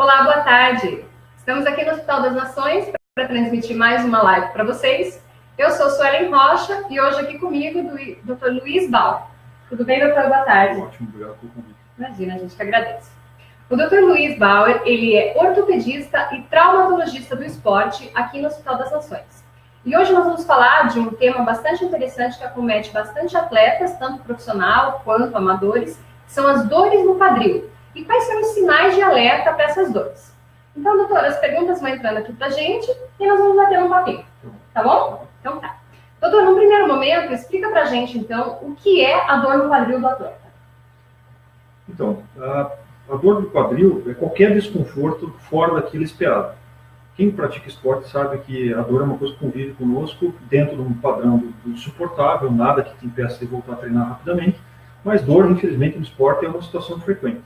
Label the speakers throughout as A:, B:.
A: Olá, boa tarde. Estamos aqui no Hospital das Nações para transmitir mais uma live para vocês. Eu sou Suelen Rocha e hoje aqui comigo o Dr. Luiz Bal. Tudo bem, doutor? Boa tarde.
B: Ótimo, obrigado pelo convite.
A: Imagina, a gente que agradece. O Dr. Luiz Bauer, ele é ortopedista e traumatologista do esporte aqui no Hospital das Nações. E hoje nós vamos falar de um tema bastante interessante que acomete bastante atletas, tanto profissional quanto amadores, que são as dores no quadril. E quais são os sinais de alerta para essas dores? Então, doutor, as perguntas vão entrando aqui pra gente e nós vamos bater um papinho. Tá bom? Então tá. Doutor, no primeiro momento, explica pra gente, então, o que é a dor no quadril do atleta.
B: Então, a dor do quadril é qualquer desconforto fora daquilo esperado. Quem pratica esporte sabe que a dor é uma coisa que convive conosco dentro de um padrão do suportável, nada que te impeça de voltar a treinar rapidamente, mas dor, infelizmente, no esporte é uma situação frequente.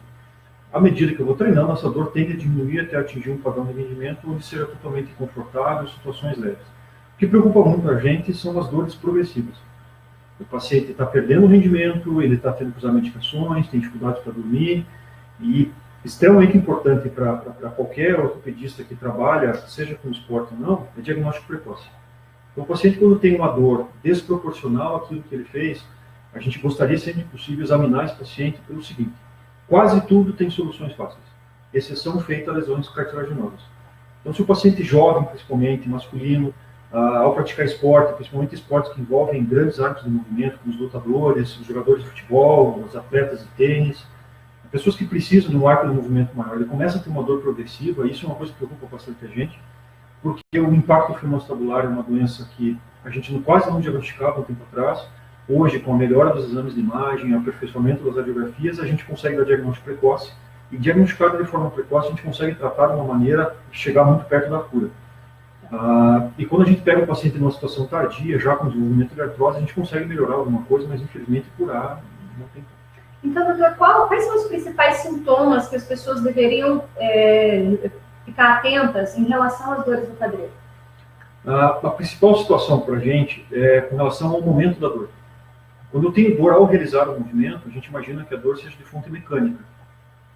B: À medida que eu vou treinando, essa dor tende a diminuir até atingir um padrão de rendimento onde seja totalmente confortável, situações leves. O que preocupa muito a gente são as dores progressivas. O paciente está perdendo o rendimento, ele está tendo que usar medicações, tem dificuldades para dormir, e extremamente importante para qualquer ortopedista que trabalha, seja com esporte ou não, é diagnóstico precoce. Então, o paciente, quando tem uma dor desproporcional àquilo que ele fez, a gente gostaria, sempre que possível, examinar esse paciente pelo seguinte: quase tudo tem soluções fáceis, exceção feita a lesões cartilaginosas. Então, se o paciente jovem, principalmente masculino, ao praticar esporte, principalmente esportes que envolvem grandes arcos de movimento, como os lutadores, os jogadores de futebol, os atletas de tênis, pessoas que precisam de um arco de movimento maior, ele começa a ter uma dor progressiva. Isso é uma coisa que preocupa bastante a gente, porque o impacto femoacetabular é uma doença que a gente quase não diagnosticava um tempo atrás. Hoje, com a melhora dos exames de imagem, o aperfeiçoamento das radiografias, a gente consegue dar diagnóstico precoce, e diagnosticado de forma precoce, a gente consegue tratar de uma maneira de chegar muito perto da cura. E quando a gente pega o paciente numa situação tardia, já com desenvolvimento de artrose, a gente consegue melhorar alguma coisa, mas infelizmente curar não tem como.
A: Então, doutor, quais são os principais sintomas que as pessoas deveriam ficar atentas em relação às dores do quadril?
B: A principal situação para a gente é com relação ao momento da dor. Quando eu tenho dor ao realizar o movimento, a gente imagina que a dor seja de fonte mecânica.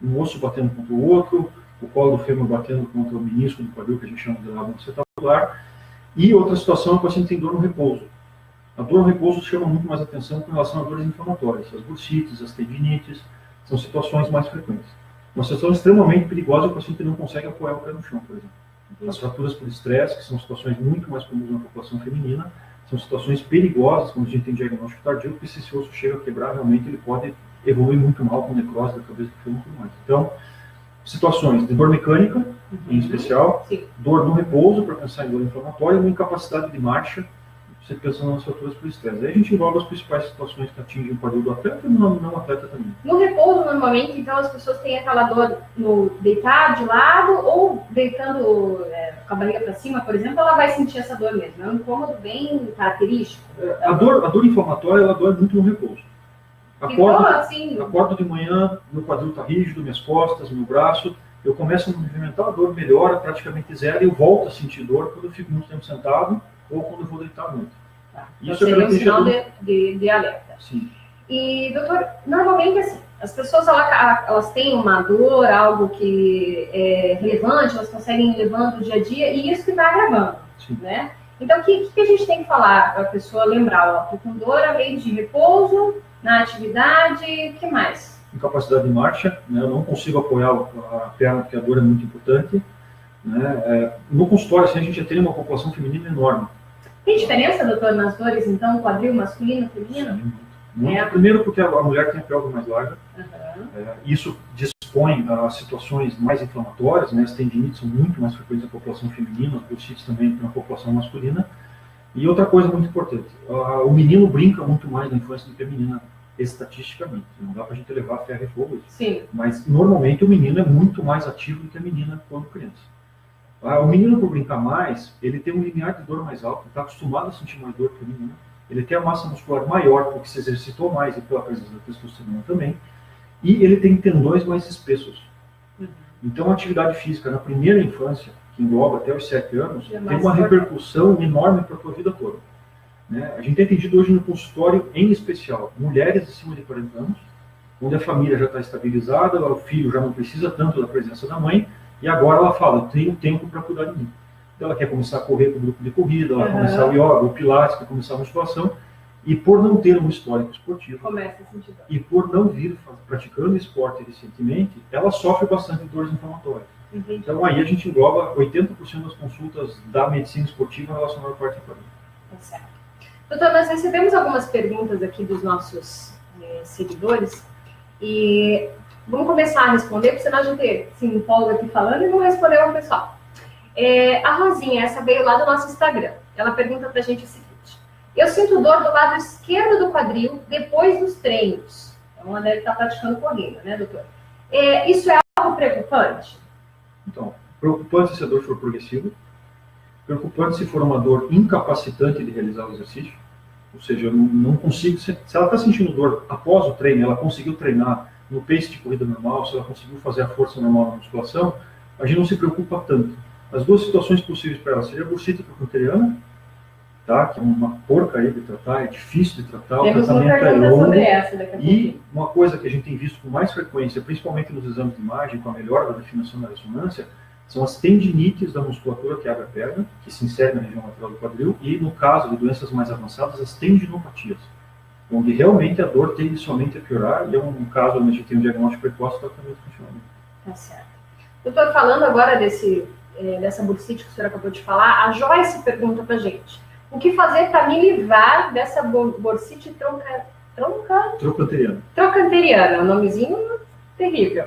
B: Um osso batendo contra o outro, o colo do fêmur batendo contra o menisco do quadril, que a gente chama de lado acetabular. E outra situação é que o paciente tem dor no repouso. A dor no repouso chama muito mais atenção com relação a dores inflamatórias. As bursites, as tendinites, são situações mais frequentes. Uma situação extremamente perigosa é o paciente não consegue apoiar o pé no chão, por exemplo. As fraturas por estresse, que são situações muito mais comuns na população feminina, são situações perigosas quando a gente tem diagnóstico tardio, porque se esse osso chega a quebrar, realmente ele pode evoluir muito mal com necrose da cabeça do fêmur e tudo mais. Então, situações de dor mecânica, em especial, sim, dor no repouso, para pensar em dor inflamatória, uma incapacidade de marcha, você pensando nas fraturas por estresse. Aí a gente envolve as principais situações que atingem o quadril do atleta e no não atleta também.
A: No repouso, normalmente, então, as pessoas têm aquela dor no deitar de lado ou deitando com a barriga para cima, por exemplo, ela vai sentir essa dor mesmo. É um incômodo bem característico.
B: A dor inflamatória, ela dói muito no repouso. Acordo de manhã, meu quadril está rígido, minhas costas, meu braço, eu começo a movimentar, a dor melhora praticamente zero e eu volto a sentir dor quando eu fico muito tempo sentado ou quando eu vou deitar muito.
A: Isso seria um sinal de alerta.
B: Sim.
A: E, doutor, normalmente assim, as pessoas elas têm uma dor, algo que é relevante, elas conseguem ir levando o dia a dia, e isso que vai agravando, né? Então, o que a gente tem que falar para a pessoa lembrar? Ó, tô com dor a meio de repouso, na atividade, o que mais?
B: Incapacidade de marcha, né? Eu não consigo apoiar a perna porque a dor é muito importante. Né? No consultório, assim, a gente já tem uma população feminina enorme.
A: Tem diferença, doutor, nas dores, então, quadril masculino e feminino?
B: Muito. Primeiro porque a mulher tem a pelve mais larga. Isso dispõe a situações mais inflamatórias, né? As tendinites são muito mais frequentes na população feminina, as bursites também na população masculina. E outra coisa muito importante, o menino brinca muito mais na infância do que a menina, estatisticamente. Não dá pra gente levar a ferro e fogo isso.
A: Sim.
B: Mas normalmente o menino é muito mais ativo do que a menina quando criança. O menino, por brincar mais, ele tem um limiar de dor mais alto, ele está acostumado a sentir mais dor que a menina, ele tem a massa muscular maior porque se exercitou mais e pela presença da testosterona também, e ele tem tendões mais espessos. Então a atividade física na primeira infância, que engloba até os 7 anos, tem uma repercussão enorme para a tua vida toda. Né? A gente tem atendido hoje no consultório, em especial, mulheres acima de 40 anos, onde a família já está estabilizada, o filho já não precisa tanto da presença da mãe, E agora ela fala, eu tenho tempo para cuidar de mim. Então, ela quer começar a correr com o grupo de corrida, ela começar o yoga, o pilates, quer começar a musculação, e por não ter um histórico esportivo,
A: começa a sentir dor.
B: E por não vir praticando esporte recentemente, ela sofre bastante de dores inflamatórias.
A: Entendi.
B: Então aí a gente engloba 80% das consultas da medicina esportiva relacionada à parte equina.
A: Tá certo. Doutor, nós recebemos algumas perguntas aqui dos nossos seguidores e vamos começar a responder, porque senão a gente se empolga aqui falando e não respondeu ao pessoal. A Rosinha, essa veio lá do nosso Instagram. Ela pergunta pra gente o seguinte: eu sinto dor do lado esquerdo do quadril depois dos treinos. Então, ela deve estar praticando corrida, né, doutor? Isso é algo preocupante?
B: Então, preocupante se a dor for progressiva, preocupante se for uma dor incapacitante de realizar o exercício, ou seja, eu não consigo, se ela está sentindo dor após o treino, ela conseguiu treinar no pace de corrida normal, se ela conseguiu fazer a força normal na musculação, a gente não se preocupa tanto. As duas situações possíveis para ela seria a bursite trochanteriana, tá? Que é uma porcaria de tratar, é difícil de tratar, o tratamento é longo. E uma coisa que a gente tem visto com mais frequência, principalmente nos exames de imagem, com a melhora da definição da ressonância, são as tendinites da musculatura que abre a perna, que se insere na região lateral do quadril, e no caso de doenças mais avançadas, as tendinopatias, onde realmente a dor tende somente a piorar, e é um caso onde a gente tem um diagnóstico precoce e tratamento funcional.
A: Tá certo. Doutor, falando agora dessa bursite que o senhor acabou de falar, a Joyce pergunta pra gente: o que fazer para me livrar dessa bursite trochanteriana? Um nomezinho terrível.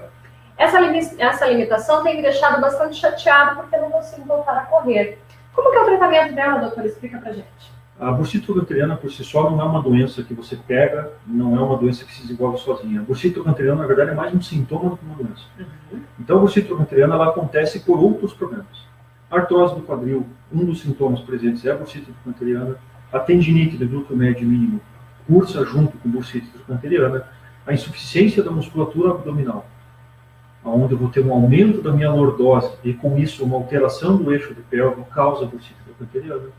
A: Essa limitação tem me deixado bastante chateado porque eu não consigo voltar a correr. Como que é o tratamento dela, doutor? Explica pra gente.
B: A bursite trochanteriana, por si só, não é uma doença que você pega, não é uma doença que se desenvolve sozinha. A bursite trochanteriana, na verdade, é mais um sintoma do que uma doença. Então, a bursite trochanteriana, ela acontece por outros problemas. A artrose do quadril, um dos sintomas presentes é a bursite trochanteriana. A tendinite do glúteo médio e mínimo cursa junto com a bursite trochanteriana. A insuficiência da musculatura abdominal, onde eu vou ter um aumento da minha lordose e, com isso, uma alteração do eixo de pelve, causa a bursite trochanteriana.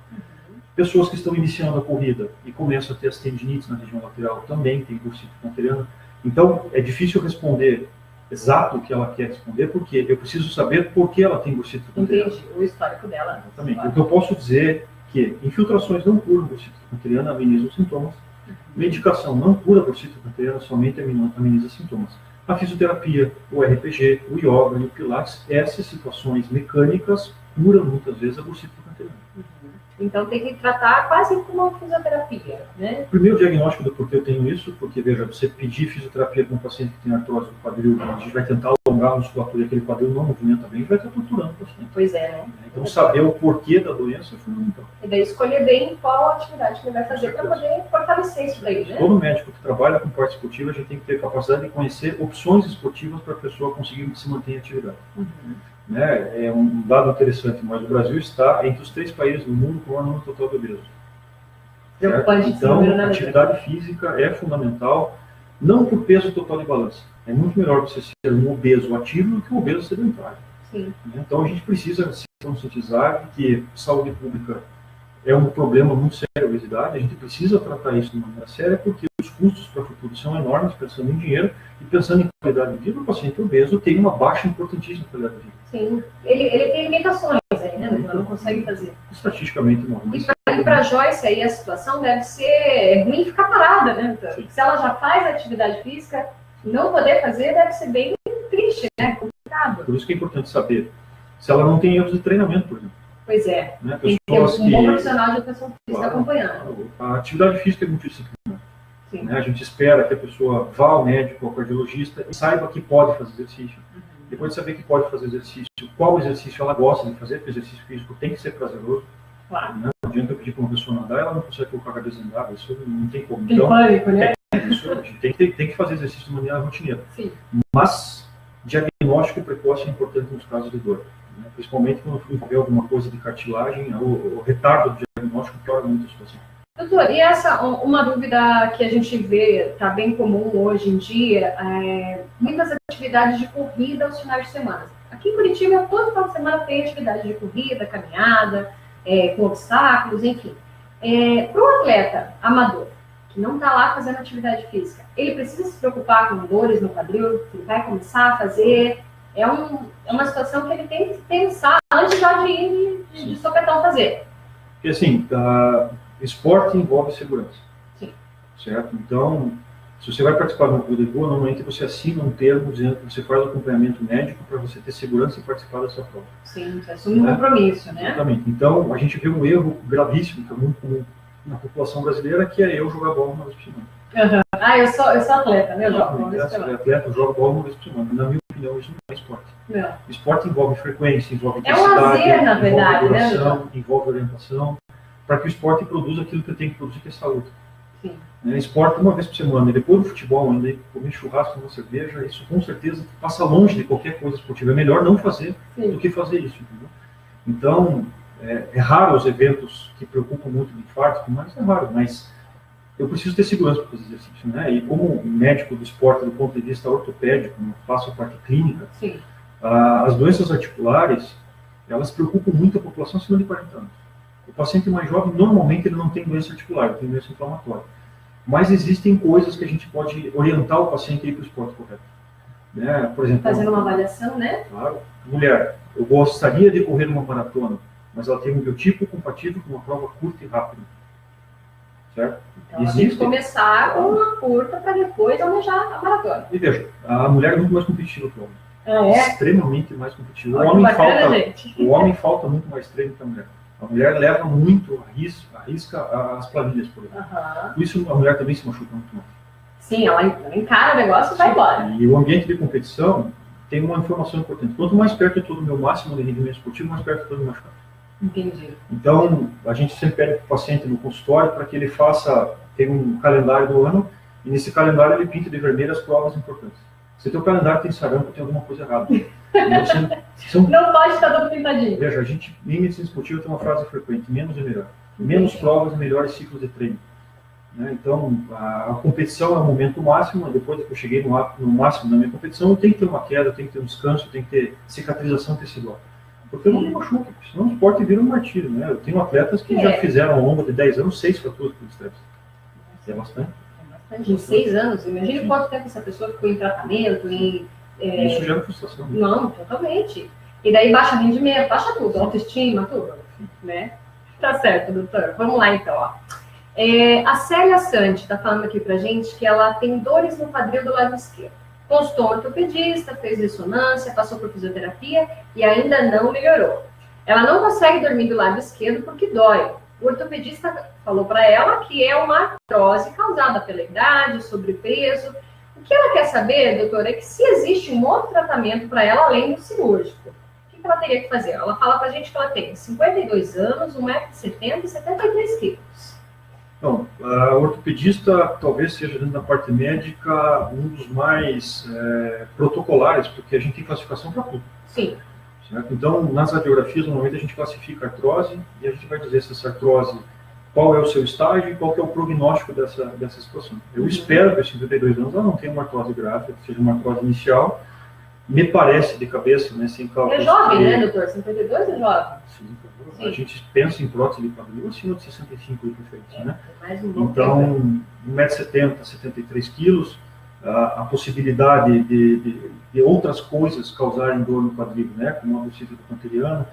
B: Pessoas que estão iniciando a corrida e começam a ter as tendinites na região lateral também tem bursite trochanteriana. Então, é difícil responder exato o que ela quer responder, porque eu preciso saber por que ela tem bursite trochanteriana.
A: Entendi, o histórico dela.
B: Exatamente. O que eu posso dizer é que infiltrações não curam bursite trochanteriana, amenizam os sintomas. Medicação não cura bursite trochanteriana, somente ameniza sintomas. A fisioterapia, o RPG, o yoga e o pilates, essas situações mecânicas curam muitas vezes a bursite trochanteriana.
A: Então tem que tratar quase como uma fisioterapia, né?
B: O primeiro diagnóstico do porquê eu tenho isso, porque, veja, você pedir fisioterapia para um paciente que tem artrose do quadril, a gente vai tentar alongar a musculatura e aquele quadril não movimenta bem, a gente vai estar torturando o paciente.
A: Pois é, né?
B: Então saber o porquê da doença é fundamental.
A: E daí escolher bem qual atividade que ele vai fazer para poder fortalecer isso daí, né?
B: Todo médico que trabalha com parte esportiva, a gente tem que ter capacidade de conhecer opções esportivas para a pessoa conseguir se manter em atividade. Né? É um dado interessante, mas o Brasil está entre os 3 países do mundo com o número total de obesos. Então, a atividade física é fundamental, não por peso total de balança. É muito melhor você ser um obeso ativo do que um obeso sedentário.
A: Sim.
B: Então, a gente precisa se conscientizar de que saúde pública é um problema muito sério, a obesidade. A gente precisa tratar isso de maneira séria, porque os custos para o futuro são enormes, pensando em dinheiro e pensando em qualidade de vida. O paciente obeso tem uma baixa importantíssima qualidade de vida.
A: Sim, ele tem limitações aí, né? Ele não consegue fazer.
B: Estatisticamente, não.
A: E para a Joyce aí a situação deve ser ruim ficar parada, né? Então, se ela já faz atividade física, não poder fazer deve ser bem triste, né? Complicado.
B: Por isso que é importante saber se ela não tem erros de treinamento, por exemplo.
A: Pois é.
B: Né?
A: Tem que ter um bom profissional de educação física acompanhando.
B: A atividade física é multidisciplinar. Né? A gente espera que a pessoa vá ao médico, ao cardiologista e saiba que pode fazer exercício. Depois de saber que pode fazer exercício, qual exercício ela gosta de fazer, porque o exercício físico tem que ser prazeroso.
A: Claro.
B: Né? Não adianta eu pedir para uma pessoa nadar, ela não consegue colocar a cabeça em água, isso não tem como.
A: Tem pânico, né?
B: Isso, a gente tem que fazer exercício de maneira rotineira.
A: Sim.
B: Mas diagnóstico precoce é importante nos casos de dor. Né? Principalmente quando envolver alguma coisa de cartilagem, o retardo do diagnóstico piora muito a situação.
A: Doutor, e uma dúvida que a gente vê, está bem comum hoje em dia, muitas atividades de corrida aos finais de semana. Aqui em Curitiba, todo final de semana tem atividade de corrida, caminhada, com obstáculos, enfim. Para o atleta amador, que não está lá fazendo atividade física, ele precisa se preocupar com dores no quadril, que ele vai começar a fazer, é uma situação que ele tem que pensar antes já de ir de sopetão fazer.
B: Porque assim, esporte envolve segurança.
A: Sim.
B: Certo? Então, se você vai participar de uma corrida de rua, normalmente você assina um termo dizendo que você faz o acompanhamento médico para você ter segurança e participar dessa prova.
A: Sim, você assume um compromisso, né?
B: Exatamente. Então, a gente vê um erro gravíssimo, que é muito comum na população brasileira, que é eu jogar bola uma vez por semana.
A: Uhum. Eu sou atleta, né? Eu jogo uma vez por semana.
B: Atleta, eu jogo bola uma vez por semana. Na minha opinião, isso não é esporte.
A: Não.
B: Esporte envolve frequência, envolve
A: intensidade, lazer, na verdade,
B: envolve duração, envolve orientação, para que o esporte produza aquilo que ele tem que produzir, que é saúde.
A: Sim.
B: Esporte uma vez por semana, e depois do futebol, ainda comer churrasco, uma cerveja, isso com certeza passa longe de qualquer coisa esportiva. É melhor não fazer do que fazer isso, entendeu? Então, é raro os eventos que preocupam muito de infarto, mas é raro, mas eu preciso ter segurança para fazer exercício, né? E como médico do esporte, do ponto de vista ortopédico, faço a parte clínica, as doenças articulares, elas preocupam muito a população acima de 40 anos. O paciente mais jovem, normalmente, ele não tem doença articular, ele tem doença inflamatória. Mas existem coisas que a gente pode orientar o paciente a ir para o esporte correto. Né? Por exemplo,
A: fazendo uma avaliação, né?
B: Claro. Mulher, eu gostaria de correr uma maratona, mas ela tem um biotipo compatível com uma prova curta e rápida. Certo?
A: Então, a gente começar com uma curta para depois almejar a maratona.
B: E veja, a mulher é muito mais competitiva que o homem. Extremamente mais competitiva. O homem falta muito mais treino que a mulher. A mulher leva muito, arrisca as planilhas, por exemplo. Por isso a mulher também se machuca muito mais.
A: Sim, ela encara o negócio e vai embora.
B: E o ambiente de competição tem uma informação importante. Quanto mais perto eu estou do meu máximo de rendimento esportivo, mais perto eu estou do meu machucado.
A: Entendi.
B: Então, a gente sempre pede para o paciente no consultório para que ele tem um calendário do ano, e nesse calendário ele pinta de vermelho as provas importantes. Se o teu calendário tem sarampo, tem alguma coisa errada.
A: Não pode estar todo pintadinho.
B: Veja, a gente, em medicina esportiva, tem uma frase frequente: menos é melhor. Menos provas e melhores ciclos de treino. Então, a competição é o momento máximo. Depois que eu cheguei no máximo da minha competição, eu tenho que ter uma queda, eu tenho que ter um descanso, eu tenho que ter cicatrização tecidual. Porque eu não me machuco, senão o esporte vira um martírio. Né? Eu tenho atletas que já fizeram ao longo de 10 anos 6 fraturas por estresse. É bastante.
A: Em 6 anos, imagine quanto tempo essa pessoa ficou em tratamento,
B: Isso gera frustração.
A: Não, totalmente. E daí baixa rendimento, baixa tudo, autoestima, tudo. Né? Tá certo, doutor. Vamos lá então. Ó. A Célia Santi está falando aqui pra gente que ela tem dores no quadril do lado esquerdo. Consultou um ortopedista, fez ressonância, passou por fisioterapia e ainda não melhorou. Ela não consegue dormir do lado esquerdo porque dói. O ortopedista falou para ela que é uma artrose causada pela idade, sobrepeso. O que ela quer saber, doutora, é que se existe um outro tratamento para ela além do cirúrgico. O que ela teria que fazer? Ela fala para a gente que ela tem 52 anos, 1,70 m e 73 quilos.
B: Então, a ortopedista talvez seja, dentro da parte médica, um dos mais protocolares, porque a gente tem classificação para tudo.
A: Sim.
B: Certo? Então, nas radiografias, normalmente a gente classifica a artrose e a gente vai dizer se essa artrose, qual é o seu estágio e qual que é o prognóstico dessa situação. Eu espero que aos 52 anos ela não tenha uma artrose grave, seja uma artrose inicial. Me parece, de cabeça, né, sem cálculos...
A: É jovem, né, doutor? 52 é jovem?
B: Sim. A gente pensa em prótese de quadril acima de 65 de preferência, né?
A: Então,
B: 1,70 m, 73 quilos, a possibilidade de outras coisas causarem dor no quadril, né? Como a bursite do panteriano,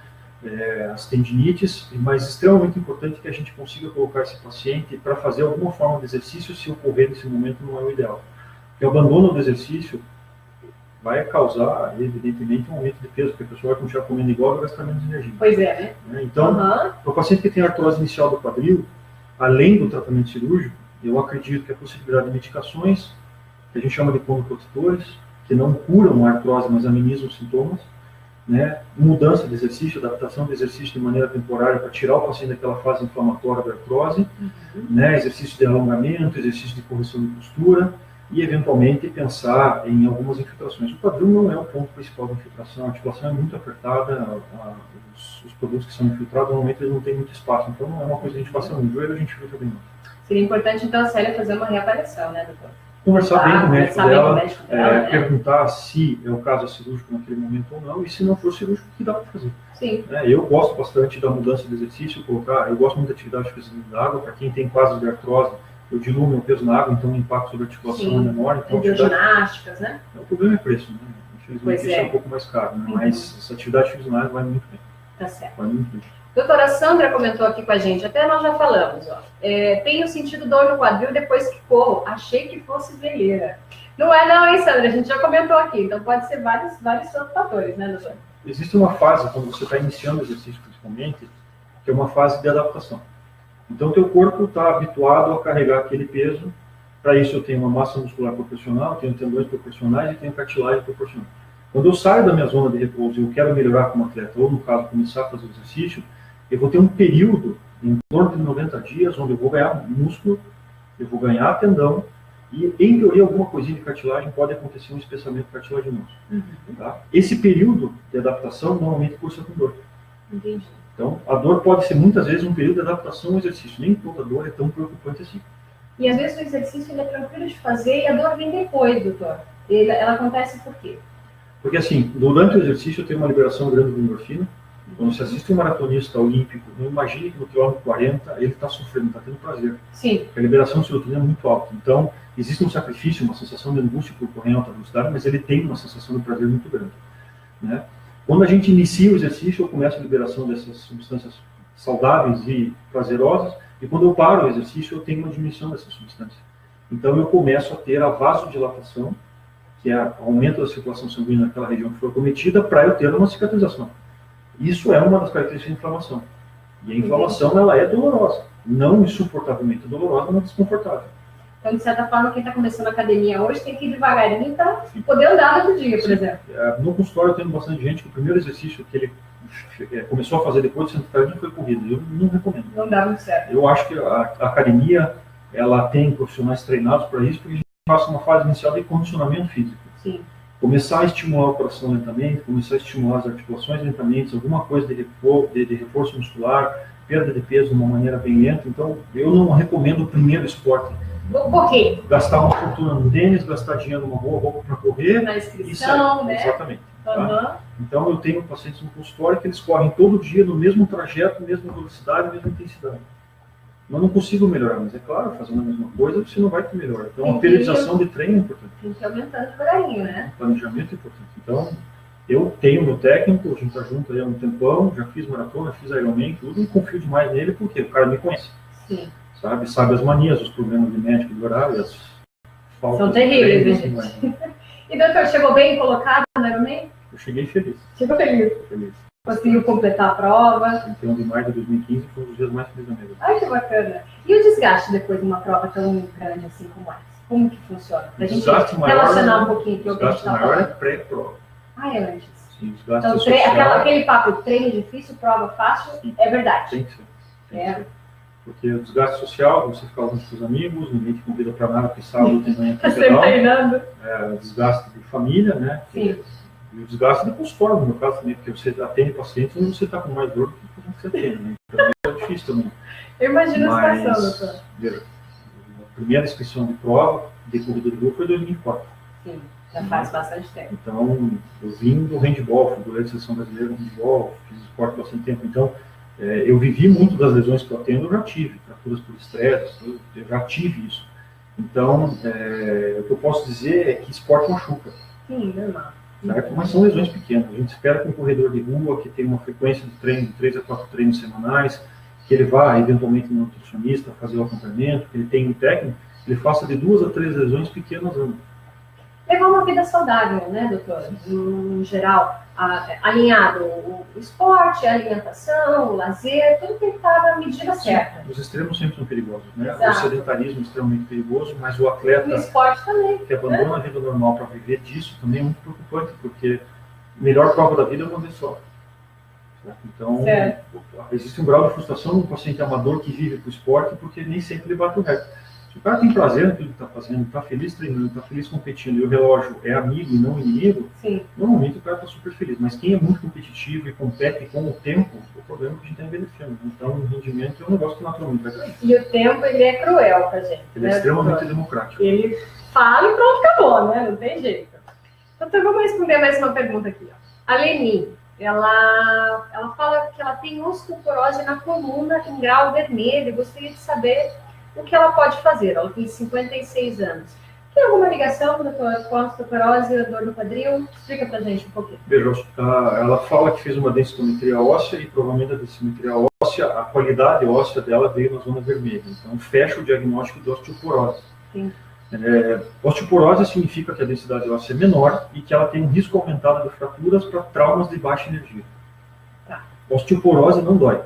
B: as tendinites, mas extremamente importante que a gente consiga colocar esse paciente para fazer alguma forma de exercício, se ocorrer nesse momento não é o ideal. Porque o abandono do exercício vai causar, evidentemente, um aumento de peso, porque a pessoa vai continuar comendo igual e vai gastar menos energia.
A: Pois é, né?
B: Então, para o paciente que tem artrose inicial do quadril, além do tratamento cirúrgico, eu acredito que a possibilidade de medicações, que a gente chama de cronoprotetores, que não curam a artrose, mas amenizam os sintomas, né? Mudança de exercício, adaptação de exercício de maneira temporária para tirar o paciente daquela fase inflamatória da artrose, né? Exercício de alongamento, exercício de correção de postura, e eventualmente pensar em algumas infiltrações. O quadril não é o ponto principal da infiltração, a articulação é muito apertada, os produtos que são infiltrados normalmente eles não têm muito espaço, então não é uma coisa que a gente passa no joelho, a gente filtra bem mais.
A: Seria importante então a Célia fazer uma reaparição, né, doutor?
B: Conversar bem com o médico dela,
A: né?
B: perguntar se é o caso cirúrgico naquele momento ou não, e se não for cirúrgico, o que dá para fazer.
A: Sim.
B: Eu gosto bastante da mudança de exercício, eu gosto muito da atividade física da água, para quem tem quadros de artrose, eu diluo meu peso na água, então o impacto sobre a articulação é menor. Então,
A: ginásticas, né?
B: O problema é preço, né? Infelizmente, isso é um pouco mais caro, né? Mas essa atividade física vai muito bem.
A: Tá certo.
B: Vai muito bem.
A: Doutora Sandra comentou aqui com a gente, até nós já falamos, ó. Tenho sentido dor no quadril depois que corro. Achei que fosse veleira. Não é não, hein, Sandra? A gente já comentou aqui. Então pode ser vários outros fatores, né, doutor?
B: Existe uma fase, quando você está iniciando o exercício principalmente, que é uma fase de adaptação. Então, o teu corpo está habituado a carregar aquele peso. Para isso, eu tenho uma massa muscular proporcional, tenho tendões proporcionais e tenho cartilagem proporcional. Quando eu saio da minha zona de repouso e eu quero melhorar como atleta, ou no caso, começar a fazer exercício, eu vou ter um período, em torno de 90 dias, onde eu vou ganhar músculo, eu vou ganhar tendão, e, em teoria, alguma coisinha de cartilagem pode acontecer um espessamento cartilaginoso. Tá? Esse período de adaptação, normalmente, cursa com dor.
A: Entendi.
B: Então, a dor pode ser, muitas vezes, um período de adaptação ao exercício. Nem toda dor é tão preocupante assim.
A: E, às vezes, o exercício ele é tranquilo de fazer e a dor vem depois, doutor. Ela acontece por quê?
B: Porque, assim, durante o exercício, eu tenho uma liberação grande de endorfina. Quando você assiste um maratonista olímpico, não imagine que no quilômetro 40 ele está sofrendo, está tendo prazer.
A: Sim.
B: Porque a liberação de serotonina é muito alta. Então, existe um sacrifício, uma sensação de angústia por correr em alta velocidade, mas ele tem uma sensação de prazer muito grande. Né? Quando a gente inicia o exercício, eu começo a liberação dessas substâncias saudáveis e prazerosas, e quando eu paro o exercício, eu tenho uma diminuição dessas substâncias. Então, eu começo a ter a vasodilatação, que é o aumento da circulação sanguínea naquela região que foi acometida, para eu ter uma cicatrização. Isso é uma das características da inflamação. E a inflamação, ela é dolorosa. Não insuportavelmente dolorosa, mas desconfortável.
A: Então, de certa forma, quem está começando a academia hoje tem que ir devagarinho para poder andar no outro dia, por exemplo.
B: No consultório, eu tenho bastante gente que o primeiro exercício que ele começou a fazer depois de centro foi corrida. Eu não recomendo.
A: Não dá muito certo.
B: Eu acho que a academia, ela tem profissionais treinados para isso, porque a gente passa uma fase inicial de condicionamento físico.
A: Sim.
B: Começar a estimular o coração lentamente, começar a estimular as articulações lentamente, alguma coisa de reforço muscular, perda de peso de uma maneira bem lenta. Então, eu não recomendo o primeiro esporte.
A: Vou correr.
B: Gastar uma fortuna no tênis, gastar dinheiro numa boa roupa para correr.
A: Na inscrição, né?
B: Exatamente. Tá? Então, eu tenho pacientes no consultório que eles correm todo dia no mesmo trajeto, mesma velocidade, mesma intensidade. Eu não consigo melhorar, mas é claro, fazendo a mesma coisa, você não vai ter melhor. Então, a periodização de treino é importante.
A: Tem que aumentar devagarinho, né?
B: O planejamento é importante. Então, eu tenho meu técnico, a gente está junto aí há um tempão, já fiz maratona, fiz Ironman, tudo, e confio demais nele, porque o cara me conhece.
A: Sim.
B: Sabe as manias, os problemas de médico, de horário, as faltas.
A: São terríveis, gente. E doutor, chegou bem colocado no Ironman?
B: Eu cheguei feliz.
A: Chegou feliz.
B: Feliz.
A: Conseguiu completar a prova.
B: 31 de maio de 2015 foi um dos dias mais felizes da minha vida.
A: Ai, que bacana. E o desgaste depois de uma prova tão grande assim como essa? Como que funciona? Pra gente relacionar um pouquinho com o que a gente está falando.
B: O desgaste maior é pré-prova.
A: Ah, é antes.
B: Sim, o desgaste
A: então,
B: social...
A: aquele papo, treino difícil, prova fácil, sim, é verdade.
B: Tem que ser. Tem que ser. Porque o desgaste social, você ficar com seus amigos, ninguém te convida para nada, porque sábado tem manhã aqui pedal. O desgaste de família, né?
A: Sim.
B: E o desgaste de consultório, no meu caso também, porque você atende pacientes onde você está com mais dor do que você atende, né? Então é difícil também.
A: Eu imagino a situação, doutor.
B: A primeira inscrição de prova de corrida de rua foi em 2004.
A: Sim, já faz bastante tempo.
B: Então, eu vim do handball, fui goleiro da seleção brasileira de handball, fiz esporte há bastante tempo. Então, eu vivi muito das lesões que eu atendo, eu já tive, fraturas por estresse, eu já tive isso. Então, o que eu posso dizer é que esporte machuca.
A: Sim, normal.
B: Certo? Mas são lesões pequenas. A gente espera que um corredor de rua que tem uma frequência de treino de 3 a 4 treinos semanais, que ele vá eventualmente no nutricionista fazer o acompanhamento, que ele tenha um técnico, ele faça de 2 a 3 lesões pequenas ano.
A: Levar uma vida saudável, né, doutor? Em geral, alinhado o esporte, a alimentação, o lazer, tudo tem que estar na medida certa.
B: Os extremos sempre são perigosos, né?
A: Exato.
B: O sedentarismo é extremamente perigoso, mas o atleta
A: o esporte também,
B: que abandona a vida normal para viver disso também é muito preocupante, porque a melhor prova da vida é uma vez só. Certo? Então, existe um grau de frustração no paciente amador que vive para o esporte, porque nem sempre ele bate o recorde. Se o cara tem prazer naquilo que está fazendo, está feliz treinando, está feliz competindo, e o relógio é amigo e não inimigo, sim, normalmente o cara está super feliz. Mas quem é muito competitivo e compete com o tempo, o problema é que a gente está envelhecendo. Então, o rendimento é um negócio que naturalmente vai cair.
A: E o tempo, ele é cruel para a gente.
B: Ele é extremamente democrático.
A: Ele fala e pronto, acabou, né? Não tem jeito. Então, vamos responder mais uma pergunta aqui. A Leni, ela fala que ela tem osteoporose na coluna em grau vermelho. Gostaria de saber o que ela pode fazer. Ela tem 56 anos. O Tem alguma ligação, doutor, com a osteoporose e a dor no quadril? Explica pra gente um pouquinho.
B: Veja, ela fala que fez uma densitometria óssea e provavelmente a densitometria óssea, a qualidade óssea dela veio na zona vermelha. Então, fecha o diagnóstico de osteoporose.
A: Sim.
B: Osteoporose significa que a densidade óssea é menor e que ela tem um risco aumentado de fraturas para traumas de baixa energia.
A: Tá.
B: Osteoporose não dói.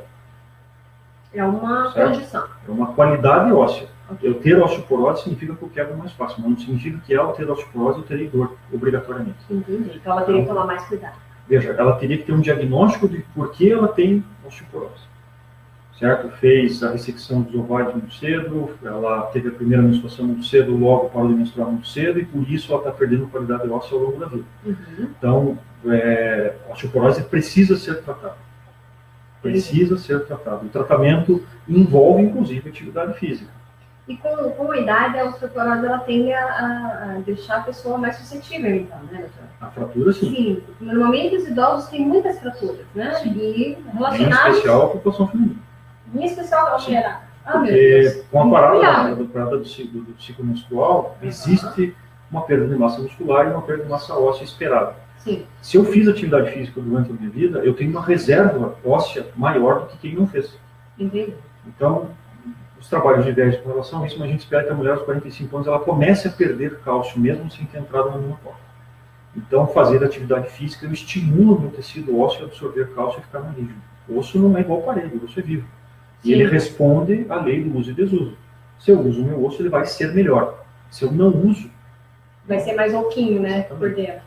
A: É uma
B: Certo?
A: condição.
B: É uma qualidade óssea.
A: Okay.
B: Eu ter osteoporose significa que eu quebro mais fácil, mas não significa que ao ter osteoporose eu terei dor, obrigatoriamente.
A: Entendi. Então ela teria que tomar mais cuidado.
B: Veja, ela teria que ter um diagnóstico de por que ela tem osteoporose. Certo? Fez a ressecção dos ovários muito cedo, ela teve a primeira menstruação muito cedo, logo parou de menstruar muito cedo, e por isso ela está perdendo qualidade óssea ao longo da vida.
A: Uhum.
B: Então, a osteoporose precisa ser tratada. Precisa ser tratada. O tratamento envolve, inclusive, atividade física.
A: E com a idade, a osteoporose ela tende a deixar a pessoa mais suscetível, então, né, doutor?
B: A fratura, sim.
A: Sim, porque normalmente os idosos têm muitas fraturas, né?
B: Sim.
A: E
B: Em
A: relacionadas...
B: especial a população feminina.
A: Em especial a mulherada. Ah, meu
B: Porque
A: Deus.
B: com a parada
A: Muito
B: do ciclo menstrual, existe uma perda de massa muscular e uma perda de massa óssea esperada.
A: Sim.
B: Se eu fiz atividade física durante a minha vida, eu tenho uma reserva óssea maior do que quem não fez.
A: Entendi.
B: Então, os trabalhos diversos com relação a isso, mas a gente espera que a mulher aos 45 anos ela comece a perder cálcio, mesmo sem ter entrado na menopausa. Então, fazer atividade física estimula o meu tecido ósseo a absorver cálcio e ficar mais rígido. O osso não é igual ao parede, o osso é vivo. E
A: Sim.
B: ele responde à lei do uso e desuso. Se eu uso o meu osso, ele vai ser melhor. Se eu não uso...
A: Vai ser mais oquinho, né, por dentro.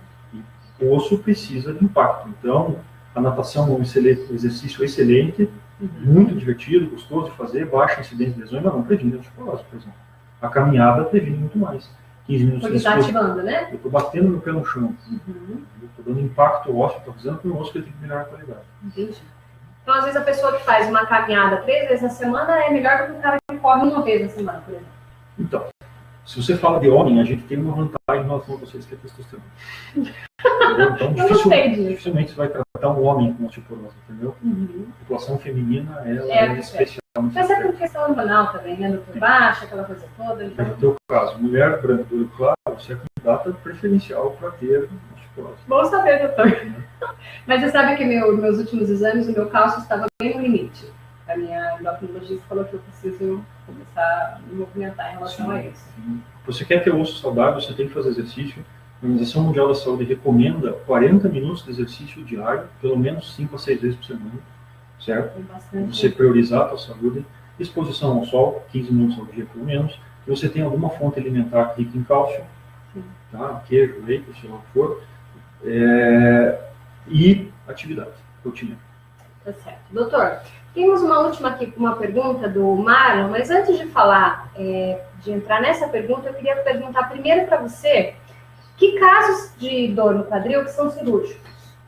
B: O osso precisa de impacto. Então, a natação é um exercício excelente, muito divertido, gostoso de fazer, baixa incidência de lesões, mas não previne a osteoporose, por exemplo. A caminhada previne muito mais. 15 minutos
A: Porque está ativando, né?
B: Eu estou batendo meu pé no chão. Eu estou dando impacto ósseo, estou fazendo com o osso que ele tem que melhorar a qualidade.
A: Entendi. Então, às vezes, a pessoa que faz uma caminhada 3 vezes na semana é melhor do que o cara que corre uma vez na semana, por exemplo.
B: Então, se você fala de homem, a gente tem uma vantagem em relação a vocês, que é a testosterona. Então, dificilmente você vai tratar um homem com osteoporose, entendeu? A população feminina, ela é especial.
A: Mas é por questão hormonal também, né? Doutor baixa, aquela coisa toda. Então...
B: No teu caso, mulher branca do olho claro, você é candidata preferencial para ter osteoporose.
A: Bom saber, doutor. Mas você sabe que meus últimos exames, o meu cálcio estava bem no limite. A minha endocrinologista falou que eu preciso começar a me movimentar em relação a isso.
B: Você quer ter osso saudável, você tem que fazer exercício. A Organização Mundial da Saúde recomenda 40 minutos de exercício diário, pelo menos 5 a 6 vezes por semana, certo? Você priorizar a sua saúde, exposição ao sol, 15 minutos ao dia pelo menos, que você tem alguma fonte alimentar rica em cálcio, tá? Queijo, leite, sei lá o que for, e atividade rotineira.
A: Tá certo. Doutor, temos uma última aqui, uma pergunta do Marlon, mas antes de falar, de entrar nessa pergunta, eu queria perguntar primeiro para você, que casos de dor no quadril que são cirúrgicos?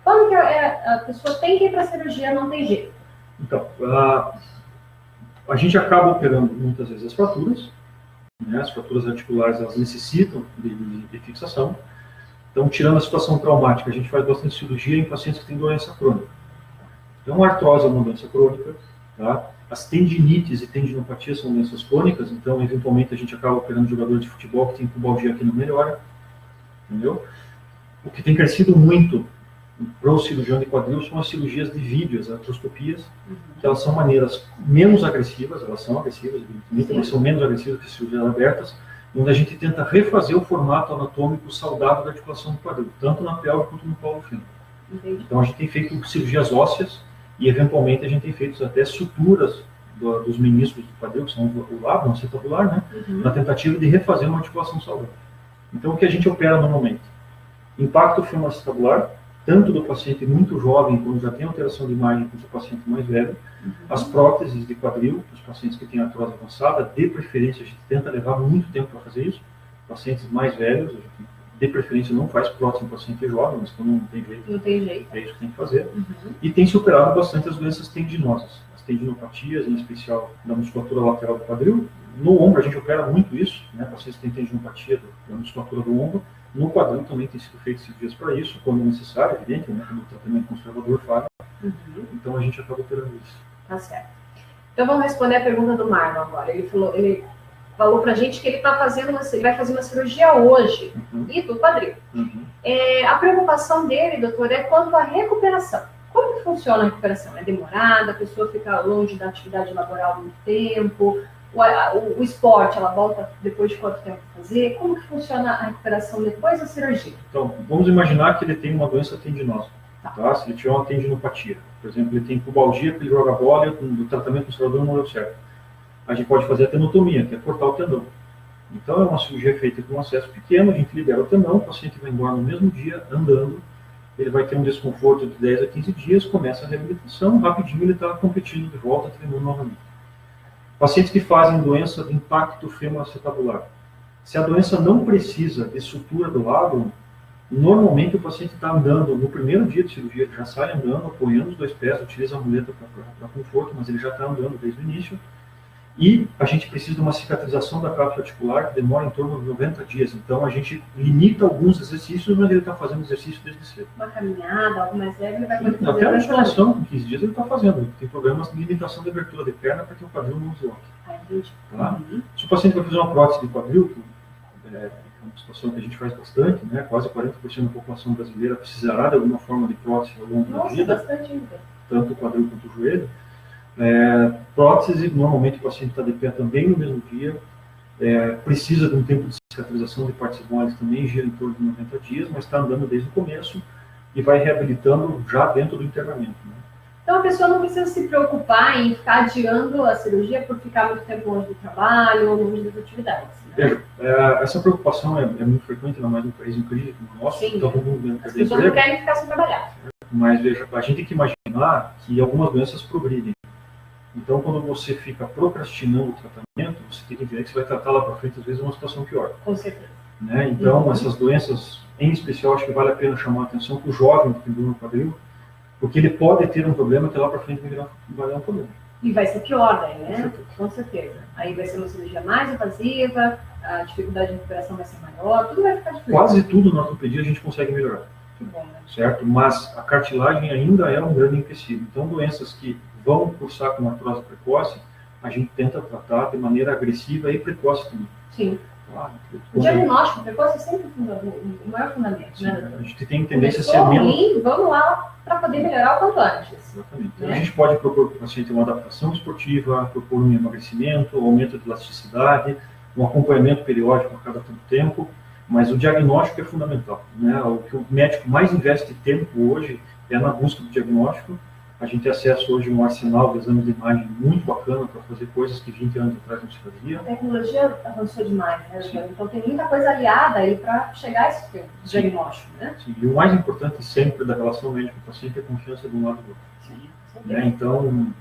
A: Quando que a pessoa tem que ir para a cirurgia, não tem jeito?
B: Então, a gente acaba operando muitas vezes as fraturas, né? As fraturas articulares elas necessitam de fixação. Então, tirando a situação traumática, a gente faz bastante cirurgia em pacientes que têm doença crônica. Então, a artrose é uma doença crônica, tá? As tendinites e tendinopatias são doenças crônicas, então, eventualmente, a gente acaba operando jogadores de futebol que tem pubalgia que não melhora, entendeu? O que tem crescido muito para o cirurgião de quadril são as cirurgias de vídeo, as artroscopias, que elas são maneiras menos agressivas, elas são agressivas, evidentemente, mas são menos agressivas que as cirurgias abertas, onde a gente tenta refazer o formato anatômico saudável da articulação do quadril, tanto na pelve quanto no colo fino. Então, a gente tem feito cirurgias ósseas e, eventualmente, a gente tem feito até suturas dos meniscos do quadril, que são o lábio, acetabular, né? Na tentativa de refazer uma articulação saudável. Então, o que a gente opera normalmente? Impacto femoacetabular, tanto do paciente muito jovem, quando já tem alteração de imagem, quanto do paciente mais velho. As próteses de quadril, os pacientes que têm artrose avançada, de preferência, a gente tenta levar muito tempo para fazer isso. Pacientes mais velhos, a gente, de preferência, não faz prótese em paciente jovem, mas quando não tem jeito, é isso que tem que fazer. E tem superado bastante as doenças tendinosas, as tendinopatias, em especial da musculatura lateral do quadril. No ombro, a gente opera muito isso, né? Pacientes que têm tendinopatia da musculatura do ombro. No quadril também tem sido feito cirurgias para isso, quando necessário, evidente, né? Quando o tratamento conservador falha. Então a gente acaba operando isso.
A: Tá certo. Então vamos responder a pergunta do Marlon agora. Ele falou, ele falou pra gente que ele tá fazendo ele vai fazer uma cirurgia hoje, e do quadril. A preocupação dele, doutor, é quanto à recuperação. Como que funciona a recuperação? É demorada? A pessoa fica longe da atividade laboral muito tempo? O esporte, ela volta depois de quanto tempo fazer? Como que funciona a recuperação depois da cirurgia?
B: Então, vamos imaginar que ele tem uma doença tendinosa. Tá? Se ele tiver uma tendinopatia, por exemplo, ele tem pubalgia, que ele joga bola e o tratamento conservador não deu certo. A gente pode fazer a tenotomia, que é cortar o tendão. Então, é uma cirurgia feita com um acesso pequeno, a gente libera o tendão, o paciente vai embora no mesmo dia, andando, ele vai ter um desconforto de 10 a 15 dias, começa a reabilitação, rapidinho ele está competindo de volta, treinando novamente. Pacientes que fazem doença de impacto femoroacetabular. Se a doença não precisa de sutura do lado, normalmente o paciente está andando no primeiro dia de cirurgia, ele já sai andando, apoiando os 2 pés, utiliza a muleta para conforto, mas ele já está andando desde o início. E a gente precisa de uma cicatrização da cápsula articular que demora em torno de 90 dias. Então a gente limita alguns exercícios, mas ele está fazendo exercício desde cedo.
A: Uma caminhada, algo mais leve, ele vai poder fazer.
B: Até a musculação, com 15 dias ele está fazendo. Ele tem problemas de limitação de abertura de perna para que o quadril não desloque. Tá? Se o paciente vai fazer uma prótese de quadril, que é uma situação que a gente faz bastante, né? Quase 40% da população brasileira precisará de alguma forma de prótese ao longo da vida.
A: Bastante,
B: tanto o quadril quanto o joelho. Prótese, normalmente o paciente está de pé também no mesmo dia, precisa de um tempo de cicatrização de partes moles também, gira em torno de 90 dias, mas está andando desde o começo e vai reabilitando já dentro do internamento. Né?
A: Então a pessoa não precisa se preocupar em ficar adiando a cirurgia por ficar muito tempo longe do trabalho, longe das atividades. Né?
B: Veja, essa preocupação é muito frequente, ainda mais num país incrível como o nosso.
A: Sim,
B: todo mundo
A: as pessoas não querem ficar sem trabalhar.
B: Mas veja, a gente tem que imaginar que algumas doenças progridem. Então, quando você fica procrastinando o tratamento, você tem que ver que você vai tratar lá para frente, às vezes, uma situação pior.
A: Com certeza.
B: Né? Então, essas doenças, em especial, acho que vale a pena chamar a atenção para o jovem que tem dor no quadril, porque ele pode ter um problema que lá para frente vai dar um problema.
A: E vai ser pior daí, né? Com certeza. Aí vai ser uma cirurgia mais invasiva, a dificuldade de recuperação vai ser maior, tudo vai ficar difícil.
B: Quase tudo na ortopedia a gente consegue melhorar.
A: Que bom, né?
B: Certo? Mas a cartilagem ainda é um grande empecilho. Então, doenças que vão cursar com artrose precoce, a gente tenta tratar de maneira agressiva e precoce também.
A: Sim. O diagnóstico precoce é sempre o maior fundamento,
B: sim,
A: né?
B: A gente tem tendência a ser menos...
A: Vamos lá para poder melhorar o quanto antes.
B: Exatamente. Então, a gente pode propor para o paciente uma adaptação esportiva, propor um emagrecimento, aumento de elasticidade, um acompanhamento periódico a cada tanto tempo, mas o diagnóstico é fundamental. Né? O que o médico mais investe tempo hoje é na busca do diagnóstico. A gente tem acesso hoje a um arsenal de exames de imagem muito bacana para fazer coisas que 20 anos atrás não se fazia.
A: A tecnologia avançou demais, né? Sim. Então tem muita coisa aliada aí para chegar a esse diagnóstico, né?
B: Sim. E o mais importante sempre da relação médico-paciente é a confiança de um lado do outro.
A: Sim.
B: Né? Então,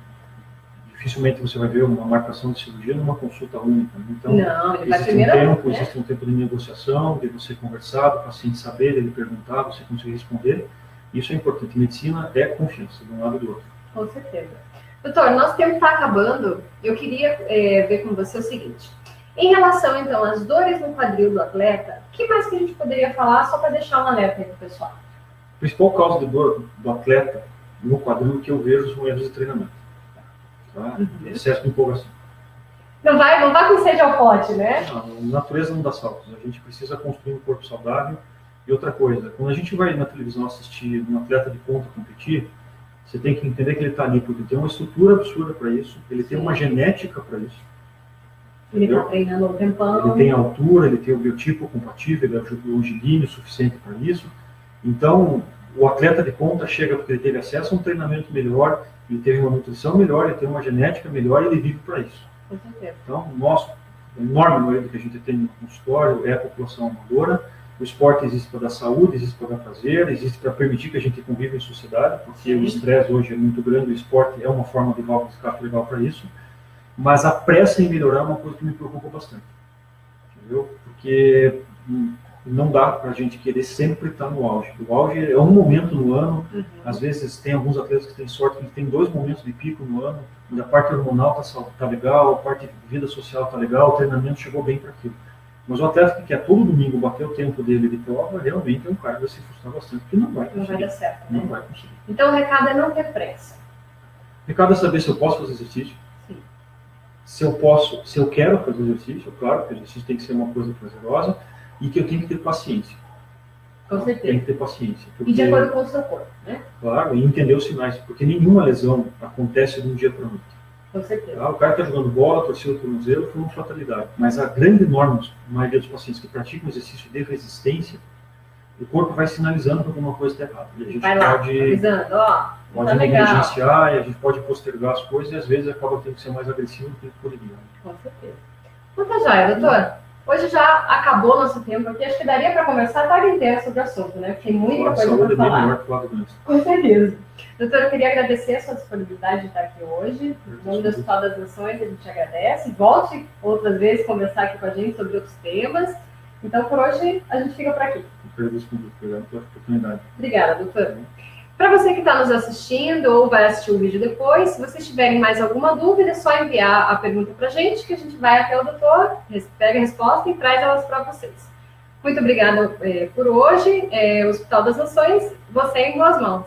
B: dificilmente você vai ver uma marcação de cirurgia numa consulta única. Né? Então,
A: não, ele vai primeiro,
B: existe um tempo de negociação, de você conversar, do paciente saber, dele perguntar, você conseguir responder. Isso é importante. Medicina é confiança de um lado e do outro.
A: Com certeza. Doutor, nosso tempo está acabando. Eu queria ver com você o seguinte. Em relação, então, às dores no quadril do atleta, o que mais que a gente poderia falar só para deixar um alerta aí para o pessoal?
B: A principal causa de dor do atleta no quadril que eu vejo são erros de treinamento. Tá? Excesso de empolgação.
A: Não vai com sede ao pote, né?
B: Não, a natureza não dá saltos. A gente precisa construir um corpo saudável. E outra coisa, quando a gente vai na televisão assistir um atleta de ponta competir, você tem que entender que ele está ali porque ele tem uma estrutura absurda para isso, ele tem uma genética para isso.
A: Ele está treinando um tempão.
B: Ele tem a altura, ele tem o biotipo compatível, ele é longilíneo o suficiente para isso. Então, o atleta de ponta chega porque ele teve acesso a um treinamento melhor, ele teve uma nutrição melhor, ele tem uma genética melhor e ele vive para isso.
A: Com certeza.
B: Então, a enorme maioria que a gente tem no consultório é a população amadora. O esporte existe para dar saúde, existe para dar prazer, existe para permitir que a gente conviva em sociedade, porque o estresse hoje é muito grande, o esporte é uma forma de escape legal para isso. Mas a pressa em melhorar é uma coisa que me preocupa bastante. Entendeu? Porque não dá para a gente querer sempre estar no auge. O auge é um momento no ano, às vezes tem alguns atletas que têm sorte, que tem 2 momentos de pico no ano, onde a parte hormonal está legal, a parte de vida social está legal, o treinamento chegou bem para aquilo. Mas o atleta que quer todo domingo bater o tempo dele de prova, realmente é um cara que vai se frustrar bastante, porque não vai conseguir.
A: Não vai dar certo, né?
B: Não vai conseguir.
A: Então o recado é não ter pressa.
B: O recado é saber se eu posso fazer exercício.
A: Sim.
B: se eu posso, se eu quero fazer exercício, claro que o exercício tem que ser uma coisa prazerosa e que eu tenho que ter paciência.
A: Com certeza.
B: Tem que ter paciência.
A: E de acordo com o seu corpo, né?
B: Claro, e entender os sinais, porque nenhuma lesão acontece de um dia para o outro.
A: Com certeza.
B: O cara está jogando bola, torceu o tornozelo, foi uma fatalidade. Mas a grande maioria dos pacientes que praticam exercício de resistência, o corpo vai sinalizando que alguma coisa está errada. E a gente
A: vai lá, avisando, ó,
B: pode
A: tá
B: negligenciar, e a gente pode postergar as coisas, e às vezes acaba tendo que ser mais agressivo do que poderia.
A: Com certeza. Então tá joia, doutor. Hoje já acabou nosso tempo aqui. Acho que daria para conversar a tarde inteira sobre o assunto, né? Porque tem muita coisa para falar.
B: Melhor que o
A: Com certeza. Doutor, eu queria agradecer a sua disponibilidade de estar aqui hoje. Em nome do Hospital das Nações, a gente agradece. Volte outras vezes conversar aqui com a gente sobre outros temas. Então, por hoje, a gente fica por aqui.
B: Obrigado pela oportunidade.
A: Obrigada, doutor. Para você que está nos assistindo ou vai assistir o vídeo depois, se vocês tiverem mais alguma dúvida, é só enviar a pergunta para a gente, que a gente vai até o doutor, pega a resposta e traz elas para vocês. Muito obrigada por hoje. Hospital das Nações, você em boas mãos.